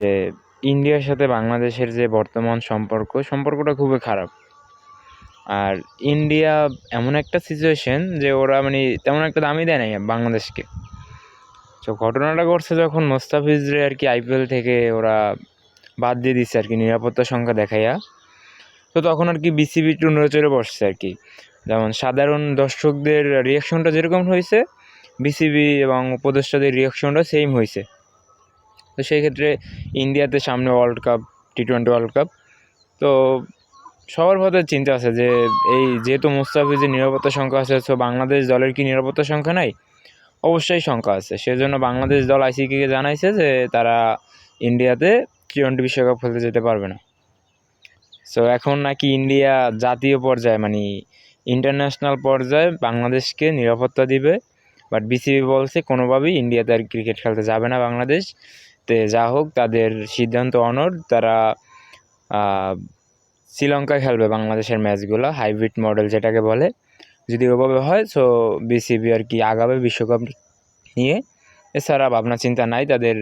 যে ইন্ডিয়ার সাথে বাংলাদেশের যে বর্তমান সম্পর্কটা খুবই খারাপ। আর ইন্ডিয়া এমন একটা সিচুয়েশন যে ওরা মানে তেমন একটা দামই দেয় নাই বাংলাদেশকে। তো ঘটনাটা ঘটছে যখন মোস্তাফিজরে আর কি আইপিএল থেকে ওরা বাদ দিয়ে দিচ্ছে আর কি নিরাপত্তা সংখ্যা দেখাইয়া। তো তখন আর কি বিসিবি একটু নড়েচড়ে বসছে আর কি। যেমন সাধারণ দর্শকদের রিয়াকশনটা যেরকম হয়েছে, বিসিবি এবং উপদেষ্টাদের রিয়াকশনটা সেম হয়েছে। তো সেই ক্ষেত্রে ইন্ডিয়াতে সামনে ওয়ার্ল্ড কাপ, টি-20 ওয়ার্ল্ড কাপ। তো সবার মধ্যে চিন্তা আছে যে এই যেহেতু মুস্তাফিজের নিরাপত্তা সংখ্যা আছে, তো বাংলাদেশ দলের কি নিরাপত্তা সংখ্যা নাই? অবশ্যই সংখ্যা আছে। সেজন্য বাংলাদেশ দল আইসিসিকে জানাইছে যে তারা ইন্ডিয়াতে টি-20 বিশ্বকাপ খেলতে যেতে পারবে না। সো এখন নাকি ইন্ডিয়া জাতীয় পর্যায়ে মানে ইন্টারন্যাশনাল পর্যায়ে বাংলাদেশকে নিরাপত্তা দিবে। বাট বিসিবি বলছে কোনোভাবেই ইন্ডিয়াতে আর ক্রিকেট খেলতে যাবে না বাংলাদেশ। তো যা হোক, তাদের সিদ্ধান্ত অনড়। তারা শ্রীলঙ্কায় খেলবে বাংলাদেশের ম্যাচগুলো, হাইব্রিড মডেল যেটাকে বলে। যদি ওভাবে হয় সো বিসিবি আর কি আগাবে বিশ্বকাপ নিয়ে। এছাড়া ভাবনা চিন্তা নাই তাদের।